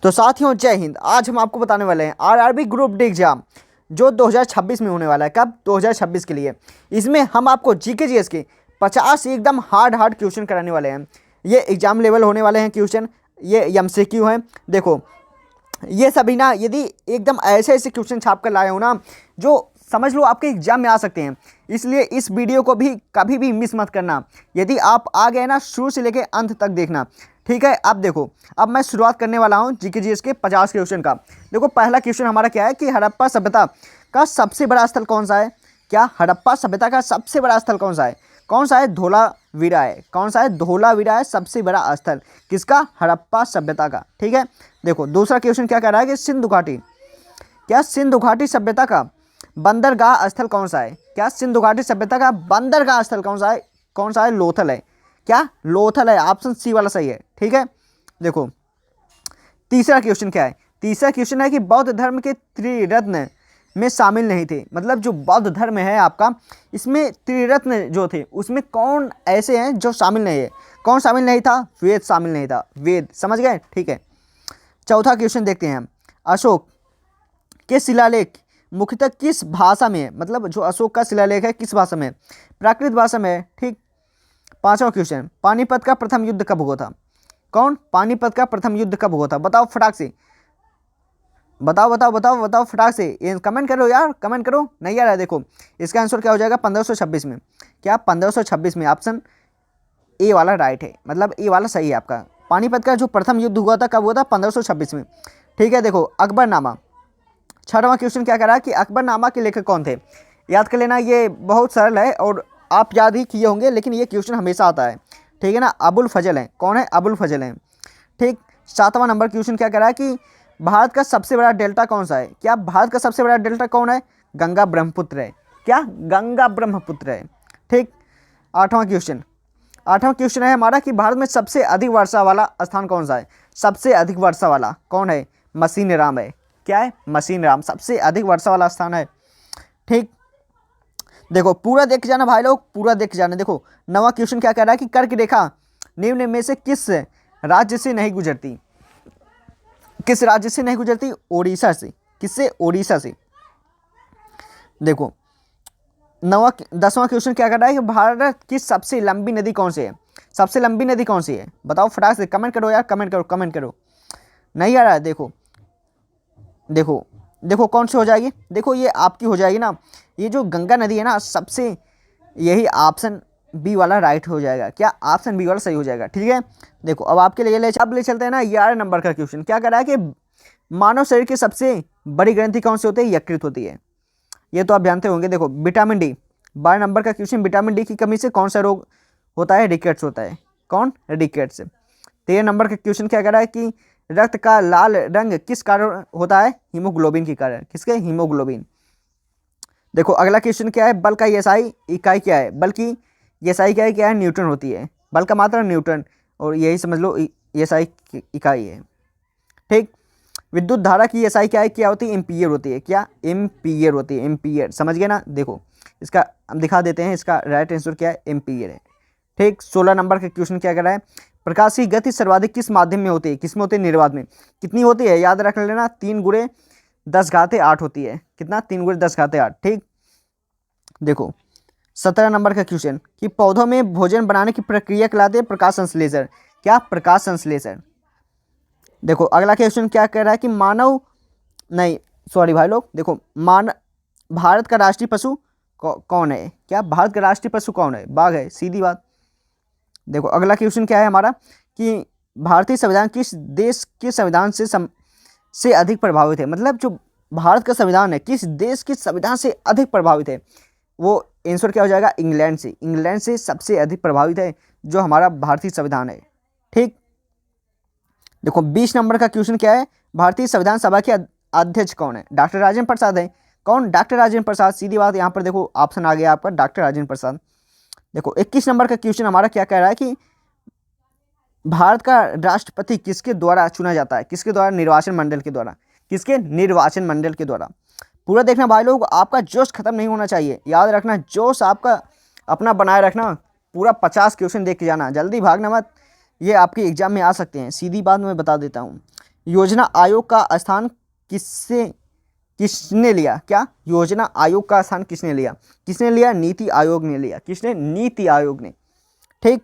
तो साथियों जय हिंद। आज हम आपको बताने वाले हैं आरआरबी ग्रुप डी एग्जाम जो 2026 में होने वाला है। कब? 2026 के लिए। इसमें हम आपको जीके जीएस के 50 एकदम हार्ड क्वेश्चन कराने वाले हैं। ये एग्जाम लेवल होने वाले हैं क्वेश्चन, ये एमसीक्यू हैं। देखो ये सभी ना यदि एकदम ऐसे ऐसे क्वेश्चन छाप कर लाए हो ना जो समझ लो आपके एग्जाम में आ सकते हैं, इसलिए इस वीडियो को भी कभी भी मिस मत करना। यदि आप आ गए ना शुरू से लेकर अंत तक देखना, ठीक है। अब देखो, अब मैं शुरुआत करने वाला हूँ जीके जीएस के 50 क्वेश्चन का। देखो पहला क्वेश्चन हमारा क्या है कि हड़प्पा सभ्यता का सबसे बड़ा स्थल कौन सा है? क्या हड़प्पा सभ्यता का सबसे बड़ा स्थल कौन सा है? कौन सा है? धोलावीरा है। कौन सा है? धोलावीरा है सबसे बड़ा स्थल किसका? हड़प्पा सभ्यता का। ठीक है। देखो दूसरा क्वेश्चन क्या कह रहा है कि सिंधु घाटी, क्या सिंधु घाटी सभ्यता का बंदरगाह स्थल कौन सा है? क्या सिंधु घाटी सभ्यता का बंदरगाह स्थल कौन सा है? कौन सा है? लोथल है। क्या? लोथल है। ऑप्शन सी वाला सही है। ठीक है। देखो तीसरा क्वेश्चन क्या है? तीसरा क्वेश्चन है कि बौद्ध धर्म के त्रिरत्न में शामिल नहीं थे। मतलब जो बौद्ध धर्म है आपका, इसमें त्रिरत्न जो थे उसमें कौन ऐसे हैं जो शामिल नहीं है? कौन शामिल नहीं था? वेद शामिल नहीं था। वेद, समझ गए? ठीक है। चौथा क्वेश्चन देखते हैं हम। अशोक के शिलालेख मुख्यतः किस भाषा में है? मतलब जो अशोक का शिलालेख है किस भाषा में है? प्राकृत भाषा में है। ठीक। पांचवा क्वेश्चन, पानीपत का प्रथम युद्ध कब हुआ था? कौन? पानीपत का प्रथम युद्ध कब हुआ था? बताओ फटाक से, बताओ फटाक से। ये कमेंट करो यार, कमेंट करो। नहीं आ रहा है। देखो इसका आंसर क्या हो जाएगा? 1526 में। क्या? 1526 में। ऑप्शन ए वाला राइट है, मतलब ए वाला सही है आपका। पानीपत का जो प्रथम युद्ध हुआ था कब हुआ था? 1526 में। ठीक है। देखो अकबरनामा, छठवां क्वेश्चन क्या करा कि अकबरनामा के लेखक कौन थे? याद कर लेना, ये बहुत सरल है और आप याद ही किए होंगे, लेकिन ये क्वेश्चन हमेशा आता है। ठीक है ना। अबुल फजल हैं। कौन है? अबुल फजल हैं। ठीक। सातवां नंबर क्वेश्चन क्या करा कि भारत का सबसे बड़ा डेल्टा कौन सा है? क्या भारत का सबसे बड़ा डेल्टा कौन है? गंगा ब्रह्मपुत्र है। क्या? गंगा ब्रह्मपुत्र है। ठीक। आठवां क्वेश्चन है हमारा कि भारत में सबसे अधिक वर्षा वाला स्थान कौन सा है? सबसे अधिक वर्षा वाला कौन है? मसीनराम है। क्या है? मसीनराम सबसे अधिक वर्षा वाला स्थान है। ठीक। देखो पूरा देख जाना भाई लोग, पूरा देख जाना। देखो नवा क्वेश्चन क्या कह रहा है कि कर्क रेखा निम्न में से किस राज्य से नहीं गुजरती? किस राज्य से नहीं गुजरती? ओडिशा से। किससे? ओडिशा से। देखो दसवां क्वेश्चन क्या कर रहा है कि भारत की सबसे लंबी नदी कौन सी है? सबसे लंबी नदी कौन सी है? बताओ फटाक से, कमेंट करो यार, कमेंट करो। नहीं आ रहा है। देखो कौन सी हो जाएगी? देखो ये आपकी हो जाएगी ना, ये जो गंगा नदी है ना, सबसे, यही ऑप्शन बी वाला राइट हो जाएगा। क्या? ऑप्शन बी वाला सही हो जाएगा। ठीक है। देखो अब आपके लिए अब ले चलते हैं ना 11 नंबर का क्वेश्चन। क्या कर रहा है कि मानव शरीर की सबसे बड़ी ग्रंथि कौन सी होती है? यकृत होती है। ये तो आप जानते होंगे। देखो विटामिन डी, 12 नंबर का क्वेश्चन, विटामिन डी की कमी से कौन सा रोग होता है? रिकेट्स होता है। कौन? रिकेट्स। 13 नंबर का क्वेश्चन क्या कर रहा है कि रक्त का लाल रंग किस कारण होता है? हीमोग्लोबिन के कारण। किसके? हीमोग्लोबिन। देखो अगला क्वेश्चन क्या है? बल का एसआई इकाई क्या है? बल की एसआई क्या है? न्यूटन होती है। बल का मात्रा न्यूटन, और यही समझ लो एसआई इकाई है। ठीक। विद्युत धारा की एसआई क्या होती है? एम्पीयर होती है। क्या? एम्पीयर होती है। एम्पीयर, समझ गए ना। देखो इसका हम दिखा देते हैं, इसका राइट आंसर क्या है? एम्पीयर है। ठीक। 16 नंबर का क्वेश्चन क्या कर रहा है? प्रकाश की गति सर्वाधिक किस माध्यम में होती है? किस में होती है? निर्वात में। कितनी होती है? याद रख लेना, 3 × 10⁸ होती है। कितना? 3 × 10⁸। ठीक। देखो 17 नंबर का क्वेश्चन कि पौधों में भोजन बनाने की प्रक्रिया कहलाती है प्रकाश संश्लेषण। क्या? प्रकाश संश्लेषण। देखो अगला क्वेश्चन क्या कह रहा है कि भाई लोग, देखो भारत का राष्ट्रीय पशु कौन है? क्या? भारत का राष्ट्रीय पशु कौन है? बाघ है, सीधी बात। देखो अगला क्वेश्चन क्या है हमारा कि भारतीय संविधान किस देश के संविधान से अधिक प्रभावित है? मतलब जो भारत का संविधान है किस देश के संविधान से अधिक प्रभावित है? वो आंसर क्या हो जाएगा? इंग्लैंड से। इंग्लैंड से सबसे अधिक प्रभावित है जो हमारा भारतीय संविधान है। ठीक। देखो 20 नंबर का क्वेश्चन क्या है? भारतीय संविधान सभा के अध्यक्ष कौन है? डॉक्टर राजेंद्र प्रसाद है। कौन? डॉक्टर राजेंद्र प्रसाद, सीधी बात। यहाँ पर देखो ऑप्शन आ गया आपका, डॉक्टर राजेंद्र प्रसाद। देखो 21 नंबर का क्वेश्चन हमारा क्या कह रहा है कि भारत का राष्ट्रपति किसके द्वारा चुना जाता है? किसके द्वारा? निर्वाचन मंडल के द्वारा। किसके? निर्वाचन मंडल के द्वारा। पूरा देखना भाई लोग, आपका जोश खत्म नहीं होना चाहिए। याद रखना, जोश आपका अपना बनाए रखना। पूरा 50 क्वेश्चन देख के जाना, जल्दी भागना मत, ये आपके एग्जाम में आ सकते हैं। सीधी बात मैं बता देता हूँ। योजना आयोग का स्थान किसने लिया? क्या योजना आयोग का स्थान किसने लिया? किसने लिया? नीति आयोग ने लिया। किसने? नीति आयोग ने। ठीक,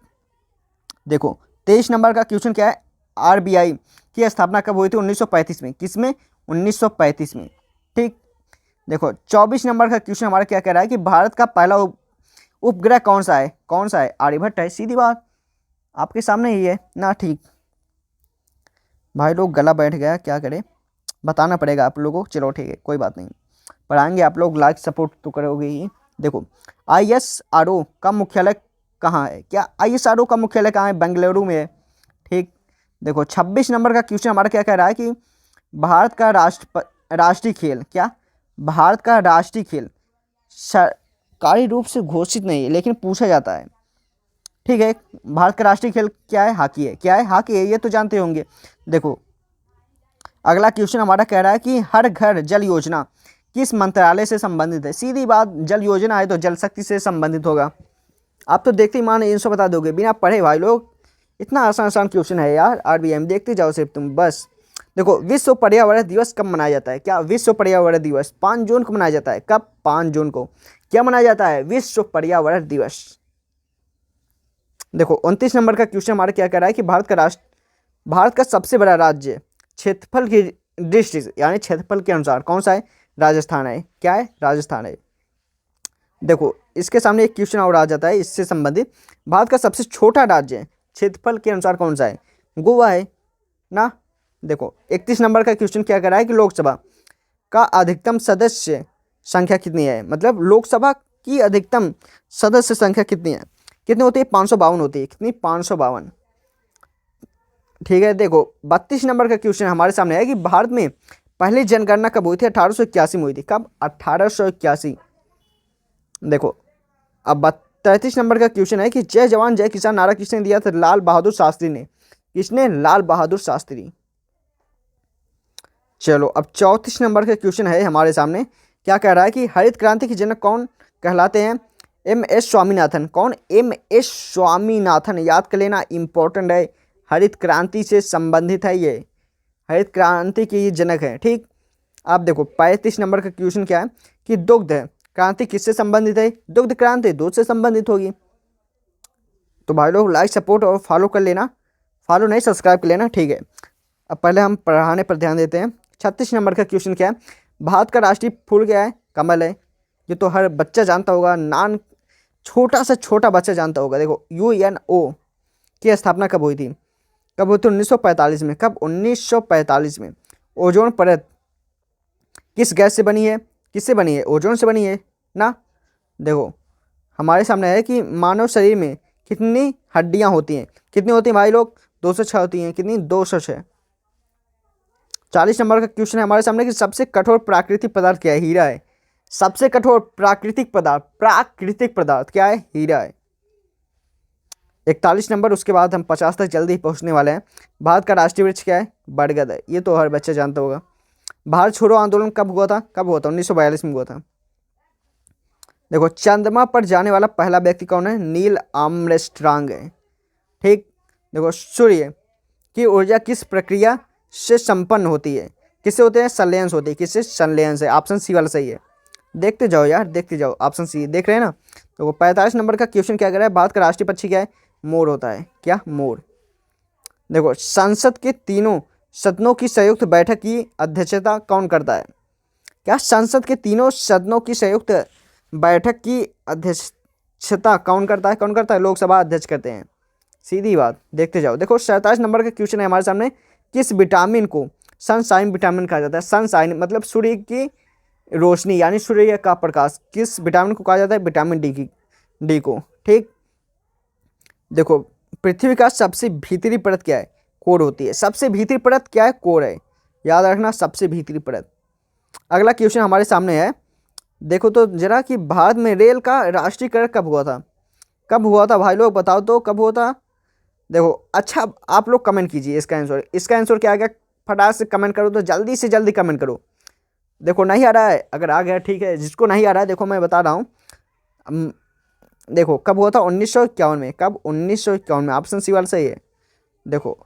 देखो 23 नंबर का क्वेश्चन क्या है? आरबीआई की स्थापना कब हुई थी? 1935 में। किसमें? 1935 में। ठीक, देखो 24 नंबर का क्वेश्चन हमारा क्या कह रहा है कि भारत का पहला उपग्रह कौन सा है? कौन सा है? आर्यभट्ट है। सीधी बात, आपके सामने ही है ना। ठीक भाई लोग, गला बैठ गया, क्या करें, बताना पड़ेगा आप लोगों को। चलो ठीक है, कोई बात नहीं, पढ़ाएंगे आप लोग, लाइक सपोर्ट तो करोगे ही। देखो ISRO का मुख्यालय कहाँ है? क्या ISRO का मुख्यालय कहाँ है? बेंगलुरु में है। ठीक, देखो 26 नंबर का क्वेश्चन हमारा क्या कह रहा है कि भारत का राष्ट्रीय खेल, क्या भारत का राष्ट्रीय खेल सरकारी रूप से घोषित नहीं है लेकिन पूछा जाता है। ठीक है, भारत का राष्ट्रीय खेल क्या है? हॉकी है। क्या है? हॉकी है, ये तो जानते होंगे। देखो अगला क्वेश्चन हमारा कह रहा है कि हर घर जल योजना किस मंत्रालय से संबंधित है? सीधी बात, जल योजना है तो जल शक्ति से संबंधित होगा। आप तो देखते ही मान इनसे बता दोगे बिना पढ़े भाई लोग। इतना आसान आसान क्वेश्चन है यार, RBM देखते जाओ सिर्फ तुम बस। देखो विश्व पर्यावरण दिवस कब मनाया जाता है? क्या विश्व पर्यावरण दिवस 5 जून को मनाया जाता है। कब? 5 जून को। क्या मनाया जाता है? विश्व पर्यावरण दिवस। देखो 29 नंबर का क्वेश्चन हमारा क्या कह रहा है कि भारत का सबसे बड़ा राज्य क्षेत्रफल की दृष्टि से यानी क्षेत्रफल के अनुसार कौन सा है? राजस्थान है। क्या है? राजस्थान है। देखो इसके सामने एक क्वेश्चन और आ जाता है इससे संबंधित, भारत का सबसे छोटा राज्य क्षेत्रफल के अनुसार कौन सा है? गोवा है ना। देखो 31 नंबर का क्वेश्चन क्या कर रहा है कि लोकसभा का अधिकतम सदस्य संख्या कितनी है? मतलब लोकसभा की अधिकतम सदस्य संख्या कितनी है? कितनी होती है? 552 होती है। कितनी? 552। ठीक है, देखो 32 नंबर का क्वेश्चन हमारे सामने है कि भारत में पहली जनगणना कब हुई थी? 1881 में हुई थी। कब? 1881। देखो अब 33 नंबर का क्वेश्चन है कि जय जवान जय किसान नारा किसने दिया था? लाल बहादुर शास्त्री ने। किसने? लाल बहादुर शास्त्री। चलो अब 34 नंबर का क्वेश्चन है हमारे सामने, क्या कह रहा है कि हरित क्रांति के जनक कौन कहलाते हैं? MS स्वामीनाथन। कौन? MS स्वामीनाथन। याद कर लेना, इंपॉर्टेंट है, हरित क्रांति से संबंधित है ये, हरित क्रांति के ये जनक है। ठीक, आप देखो 35 नंबर का क्वेश्चन क्या है कि दुग्ध क्रांति किससे संबंधित है? दुग्ध क्रांति दूध से संबंधित होगी। तो भाई लोग लाइक सपोर्ट और फॉलो कर लेना, फॉलो नहीं सब्सक्राइब कर लेना। ठीक है, अब पहले हम पढ़ाने पर ध्यान देते हैं। 36 नंबर का क्वेश्चन क्या है? भारत का राष्ट्रीय फूल क्या है? कमल है। ये तो हर बच्चा जानता होगा, छोटा से छोटा बच्चा जानता होगा। देखो UNO की स्थापना कब हुई थी? कब हुई थी? 1945 में। कब? 1945 में। ओजोन परत किस गैस से बनी है? किससे बनी है? ओजोन से बनी है ना। देखो हमारे सामने है कि मानव शरीर में कितनी हड्डियां होती हैं? कितनी होती हैं भाई लोग? 206 होती हैं। कितनी? 206। 40 नंबर का क्वेश्चन है हमारे सामने कि सबसे कठोर प्राकृतिक पदार्थ क्या है? हीरा है। सबसे कठोर प्राकृतिक पदार्थ क्या है? हीरा है। 41 नंबर, उसके बाद हम 50 तक जल्दी ही पहुंचने वाले हैं। भारत का राष्ट्रीय वृक्ष क्या है? बरगद है। ये तो हर बच्चा जानता होगा। भारत छोड़ो आंदोलन कब हुआ था? कब हुआ था? 1942 में हुआ था। देखो चंद्रमा पर जाने वाला पहला व्यक्ति कौन है? नील आर्मस्ट्रांग है। ठीक, देखो सूर्य की ऊर्जा किस प्रक्रिया से संपन्न होती है? किससे होते हैं? संलयन होती है। किससे? संलयन से। ऑप्शन सी वाला सही है। देखते जाओ यार, देखते जाओ, ऑप्शन सी देख रहे हैं ना। तो 45 नंबर का क्वेश्चन क्या कर रहा है? भारत का राष्ट्रीय पक्षी क्या है? मोर होता है। क्या? मोर। देखो संसद के तीनों सदनों की संयुक्त बैठक की अध्यक्षता कौन करता है? क्या संसद के तीनों सदनों की संयुक्त बैठक की अध्यक्षता कौन करता है? कौन करता है? लोकसभा अध्यक्ष करते हैं। सीधी बात, देखते जाओ। देखो 47 नंबर का क्वेश्चन है हमारे सामने, किस विटामिन को सनशाइन विटामिन कहा जाता है? सनशाइन मतलब सूर्य की रोशनी यानी सूर्य का प्रकाश। किस विटामिन को कहा जाता है? विटामिन डी को। ठीक, देखो पृथ्वी का सबसे भीतरी परत क्या है? कोर होती है। सबसे भीतरी परत क्या है? कोर है। याद रखना, सबसे भीतरी परत। अगला क्वेश्चन हमारे सामने है, देखो तो जरा कि भारत में रेल का राष्ट्रीयकरण कब हुआ था? कब हुआ था भाई लोग, बताओ तो कब हुआ था? देखो अच्छा आप लोग कमेंट कीजिए इसका आंसर क्या आ गया? फटाक से कमेंट करो, तो जल्दी से जल्दी कमेंट करो। देखो नहीं आ रहा है, अगर आ गया ठीक है, जिसको नहीं आ रहा है देखो मैं बता रहा हूँ। देखो कब हुआ था? 1951 में। कब? 1951 में। ऑप्शन सी वाला सही है। देखो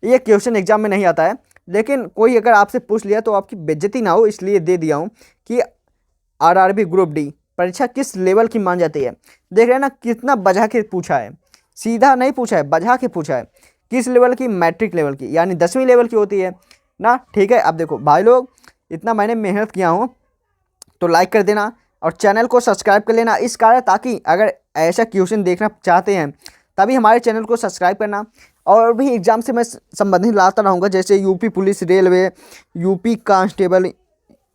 ये क्वेश्चन एग्जाम में नहीं आता है लेकिन कोई अगर आपसे पूछ लिया तो आपकी बेइज्जती ना हो, इसलिए दे दिया हूँ कि आरआरबी ग्रुप डी परीक्षा किस लेवल की मान जाती है। देख रहे हैं ना कितना बजा के पूछा है, सीधा नहीं पूछा है, बजा के पूछा है। किस लेवल की? मैट्रिक लेवल की, यानी 10वीं लेवल की होती है ना। ठीक है, अब देखो भाई लोग, इतना मैंने मेहनत किया हूँ तो लाइक कर देना और चैनल को सब्सक्राइब कर लेना इस कारण, ताकि अगर ऐसा क्वेश्चन देखना चाहते हैं तभी हमारे चैनल को सब्सक्राइब करना। और भी एग्ज़ाम से मैं संबंधित लाता रहूँगा, जैसे UP police, railway, UP constable,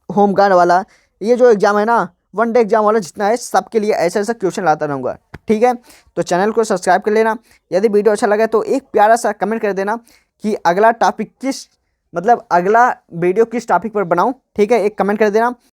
home guard वाला, ये जो एग्ज़ाम है ना, वन डे एग्जाम वाला जितना है, सबके लिए ऐसा ऐसा क्वेश्चन लाता रहूँगा। ठीक है, तो चैनल को सब्सक्राइब कर लेना। यदि वीडियो अच्छा लगा तो एक प्यारा सा कमेंट कर देना कि अगला टॉपिक किस, मतलब अगला वीडियो किस टॉपिक पर बनाऊँ। ठीक है, एक कमेंट कर देना।